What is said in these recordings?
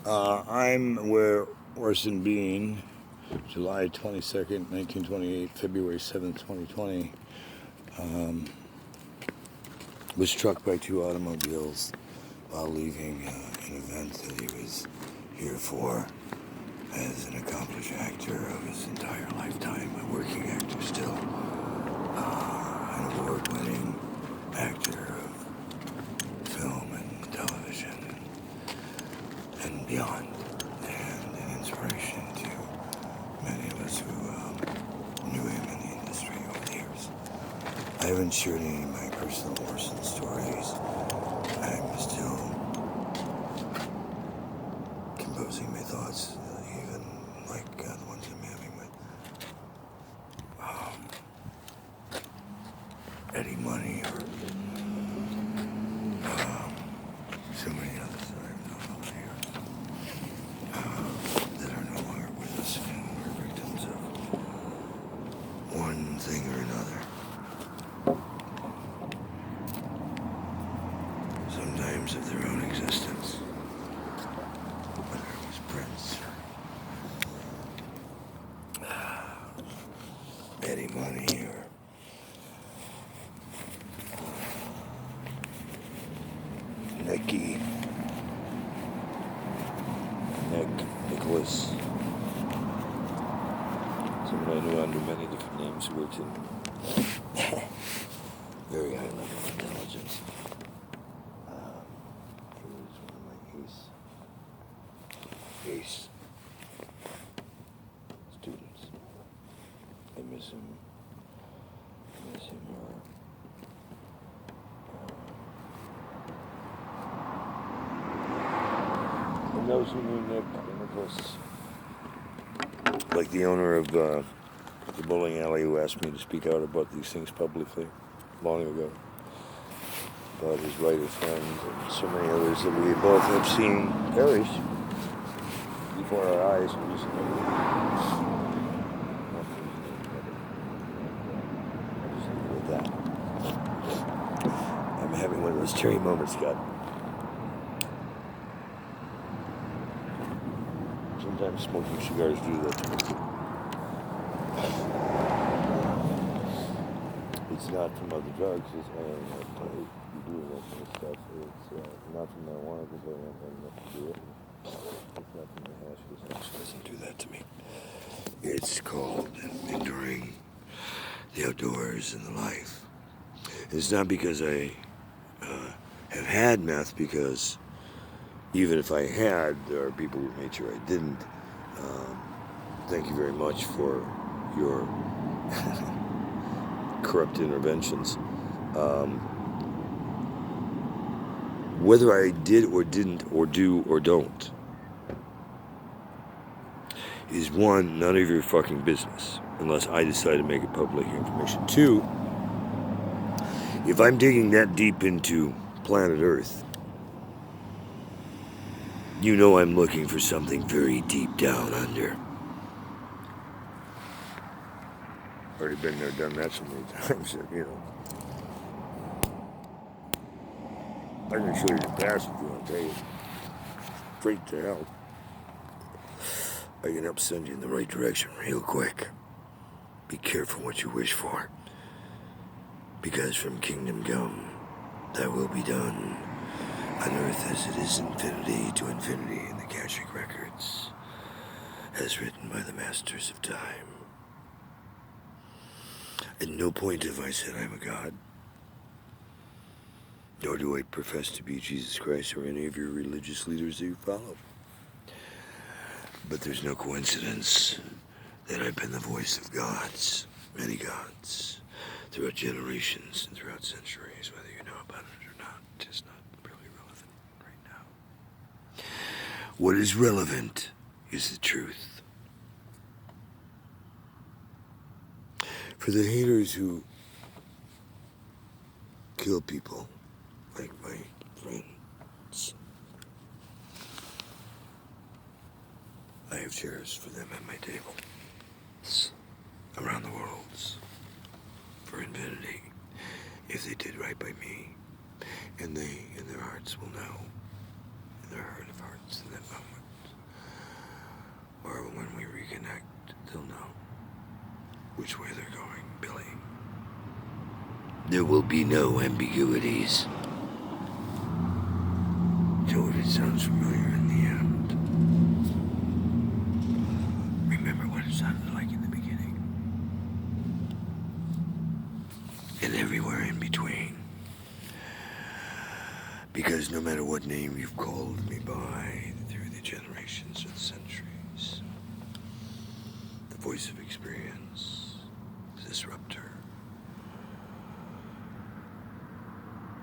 I'm where Orson Bean, July 22nd, 1928, February 7th, 2020, was struck by two automobiles while leaving an event that he was here for as an accomplished actor of his entire lifetime, a working actor still, an award-winning actor of film and television and beyond, and an inspiration to many of us who knew him in the industry over the years. I haven't shared any of my personal Orson stories. I'm still composing my thoughts, even like the ones I'm having with Eddie Money or so many others that I've known over the years that are no longer with us and are victims of one thing or another. Sometimes of their own existence. Whether it was Prince or Eddie Money or Nicholas. Someone I knew under many different names who worked in very high level intelligence. He was one of my ace students. I miss him. And those who knew Nicholas, like the owner of the bowling alley who asked me to speak out about these things publicly long ago, about his writer friends and so many others that we both have seen perish before our eyes recently. With that, I'm having one of those teary moments, Scott. Sometimes smoking cigars do that to me. It's not from other drugs, it's you do that kind of stuff. It's not from marijuana because I don't have enough to do it. It's not from the hash because hash doesn't do that to me. It's called enduring the outdoors and the life. It's not because I have had meth, because even if I had, there are people who made sure I didn't. Thank you very much for your corrupt interventions. Whether I did or didn't, or do or don't, is one, none of your fucking business, unless I decide to make it public information. Two, if I'm digging that deep into planet Earth, you know I'm looking for something very deep down under. Already been there, done that so many times, you know. I can show you the past if you want to take it straight to hell. I can help send you in the right direction real quick. Be careful what you wish for, because from kingdom come, thy will be done on earth as it is infinity to infinity in the Akashic records, as written by the masters of time. At no point have I said I'm a god, nor do I profess to be Jesus Christ or any of your religious leaders that you follow. But there's no coincidence that I've been the voice of gods, many gods, throughout generations and throughout centuries, whether you know about it or not. It's not really relevant right now. What is relevant is the truth. For the haters who kill people, like my friends, I have chairs for them at my table around the world for infinity. If they did right by me, and they in their hearts will know, in their heart of hearts in that moment, reconnect, they'll know which way they're going, Billy. There will be no ambiguities. Tell if it sounds familiar in the end. Remember what it sounded like in the beginning. And everywhere in between. Because no matter what name you've called me by through the generations or the centuries, the voice of experience, disruptor,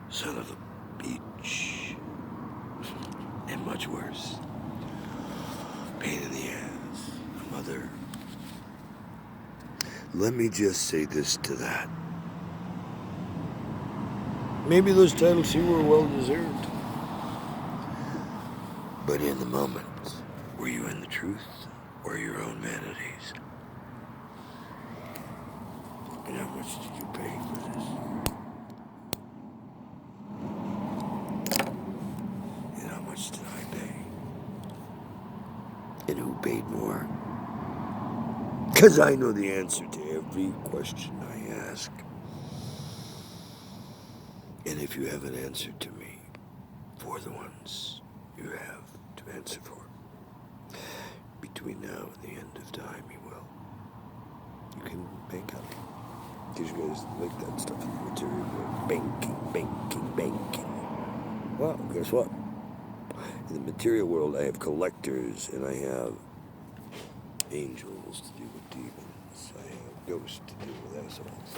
son of the beach, and much worse, pain in the ass, a mother. Let me just say this to that. Maybe those titles here were well deserved. But in the moment, were you in the truth or your own vanities? And how much did you pay for this? And how much did I pay? And who paid more? Because I know the answer to every question I ask. And if you have an answer to me, for the ones you have to answer for, between now and the end of time, you will. You can bank on it. Because you guys like that stuff in the material world. Banking. Well, guess what? In the material world, I have collectors, and I have angels to deal with demons. I have ghosts to deal with assholes.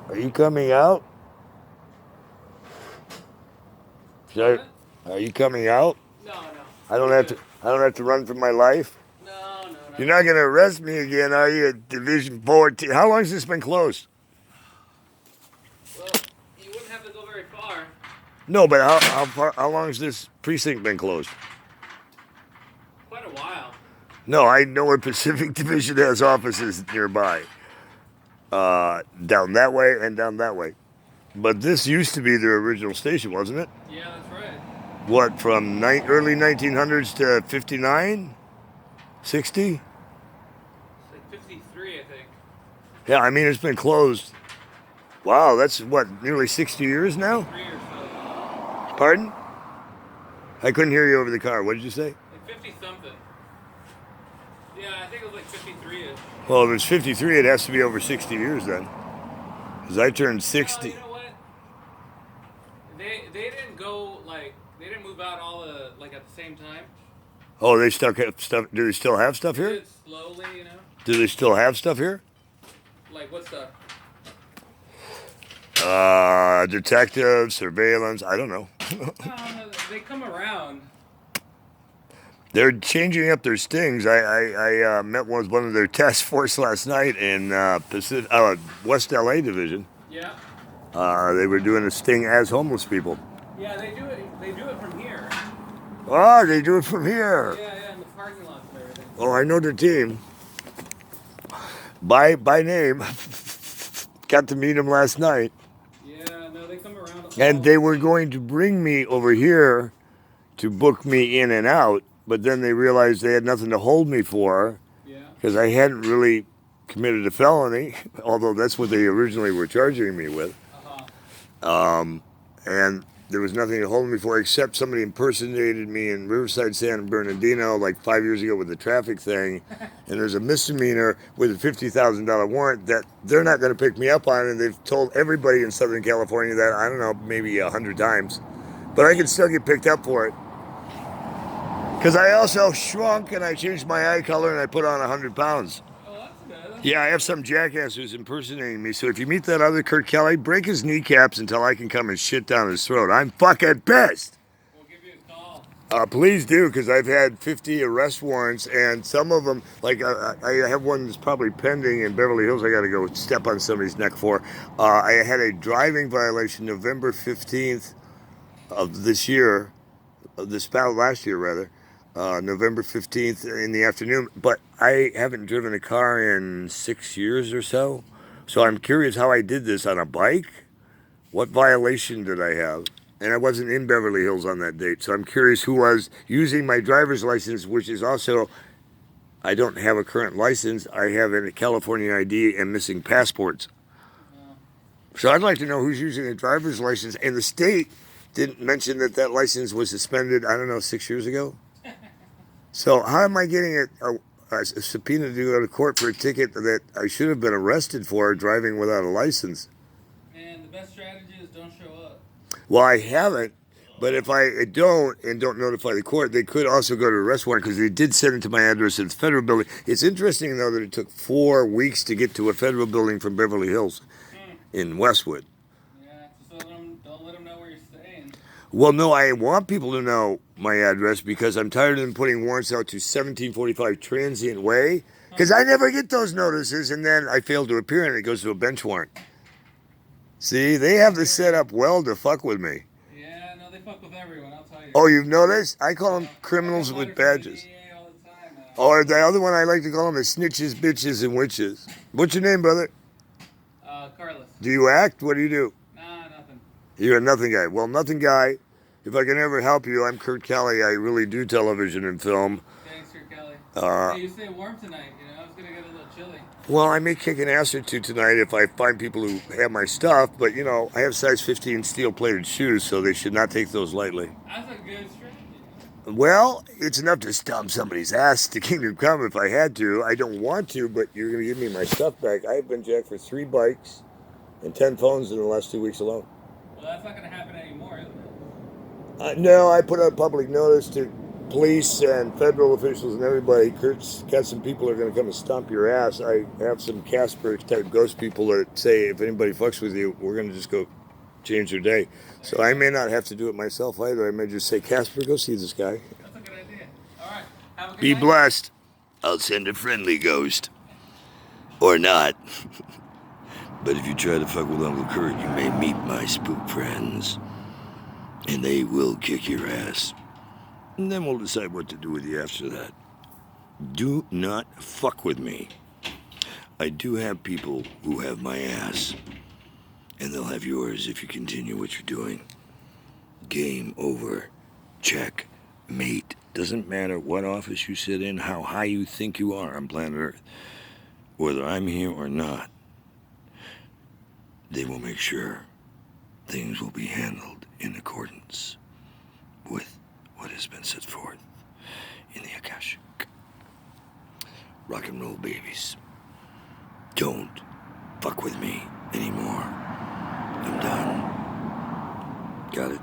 Are you coming out? Are you coming out? No. I don't have to run for my life. No. You're not gonna arrest me again, are you? At Division 14. How long has this been closed? Well, you wouldn't have to go very far. No, but how long has this precinct been closed? Quite a while. No, I know where Pacific Division has offices nearby. Down that way and down that way. But this used to be their original station, wasn't it? Yeah, that's right. What, from early 1900s to 59? 60? It's like 53, I think. Yeah, I mean, it's been closed. Wow, that's what, nearly 60 years now? 3 or so. Pardon? I couldn't hear you over the car. What did you say? Like 50-something. Yeah, I think it was like 53-ish. Well, if it's 53, it has to be over 60 years then. Because I turned 60. You know what? They didn't go, like, they didn't move out all the, like, at the same time. Oh, they still have stuff. Do they still have stuff They did here? it slowly, you know? Do they still have stuff here? Like, what stuff? Detective, surveillance, I don't know. No, they come around. They're changing up their stings. I met one of their task force last night in West LA Division. Yeah. They were doing a sting as homeless people. Yeah, they do it. They do it from here. Oh, they do it from here. Yeah, in the parking lots and everything. Oh, I know their team. By name. Got to meet them last night. Yeah, no, they come around. And they were going to bring me over here to book me in and out, but then they realized they had nothing to hold me for. Yeah. Because I hadn't really committed a felony, although that's what they originally were charging me with. And there was nothing to hold me for except somebody impersonated me in Riverside, San Bernardino like 5 years ago with the traffic thing. And there's a misdemeanor with a $50,000 warrant that they're not going to pick me up on. And they've told everybody in Southern California that, I don't know, maybe 100 times. But I can still get picked up for it. Because I also shrunk and I changed my eye color and I put on 100 pounds. Oh, that's good. Yeah, I have some jackass who's impersonating me. So if you meet that other Kurt Kelly, break his kneecaps until I can come and shit down his throat. I'm fucking pissed. We'll give you a call. Please do, because I've had 50 arrest warrants, and some of them, like I have one that's probably pending in Beverly Hills. I got to go step on somebody's neck for. I had a driving violation November 15th of this year, last year rather. November 15th in the afternoon, but I haven't driven a car in 6 years or so. So I'm curious how I did this on a bike. What violation did I have? and I wasn't in Beverly Hills on that date. So I'm curious who was using my driver's license, which is also, I don't have a current license. I have a California ID and missing passports. So I'd like to know who's using a driver's license. And the state didn't mention that that license was suspended, I don't know, 6 years ago. So how am I getting a subpoena to go to court for a ticket that I should have been arrested for driving without a license? And the best strategy is don't show up. Well, I haven't. But if I don't and don't notify the court, they could also go to arrest warrant because they did send it to my address at the federal building. It's interesting, though, that it took 4 weeks to get to a federal building from Beverly Hills in Westwood. Yeah, just don't let them know where you're staying. Well, no, I want people to know my address because I'm tired of them putting warrants out to 1745 Transient Way because I never get those notices, and then I fail to appear and it goes to a bench warrant. See, they have this set up well to fuck with me. Yeah, no, they fuck with everyone, I'll tell you. Oh, you've noticed? I call them criminals with badges. Or the other one I like to call them is snitches, bitches, and witches. What's your name, brother? Carlos. Do you act? What do you do? Nah, nothing. You're a nothing guy. Well, nothing guy. If I can ever help you, I'm Kurt Kelly. I really do television and film. Thanks, Kurt Kelly. Hey, you stay warm tonight, you know? It's going to get a little chilly. Well, I may kick an ass or two tonight if I find people who have my stuff, but, you know, I have size 15 steel-plated shoes, so they should not take those lightly. That's a good strategy. Well, it's enough to stomp somebody's ass to Kingdom Come if I had to. I don't want to, but you're going to give me my stuff back. I've been jacked for 3 bikes and 10 phones in the last 2 weeks alone. Well, that's not going to happen anymore, is it? No, I put out public notice to police and federal officials and everybody. Kurt's got some people that are going to come and stomp your ass. I have some Casper-type ghost people that say if anybody fucks with you, we're going to just go change their day. So I may not have to do it myself either. I may just say, Casper, go see this guy. That's a good idea. All right. Have a good Be night. blessed. I'll send a friendly ghost. Or not. But if you try to fuck with Uncle Kurt, you may meet my spook friends. And they will kick your ass. And then we'll decide what to do with you after that. Do not fuck with me. I do have people who have my ass. And they'll have yours if you continue what you're doing. Game over. Check. Mate. Doesn't matter what office you sit in, how high you think you are on planet Earth. Whether I'm here or not, they will make sure things will be handled in accordance with what has been set forth in the Akashic. Rock and roll babies. Don't fuck with me anymore. I'm done. Got it?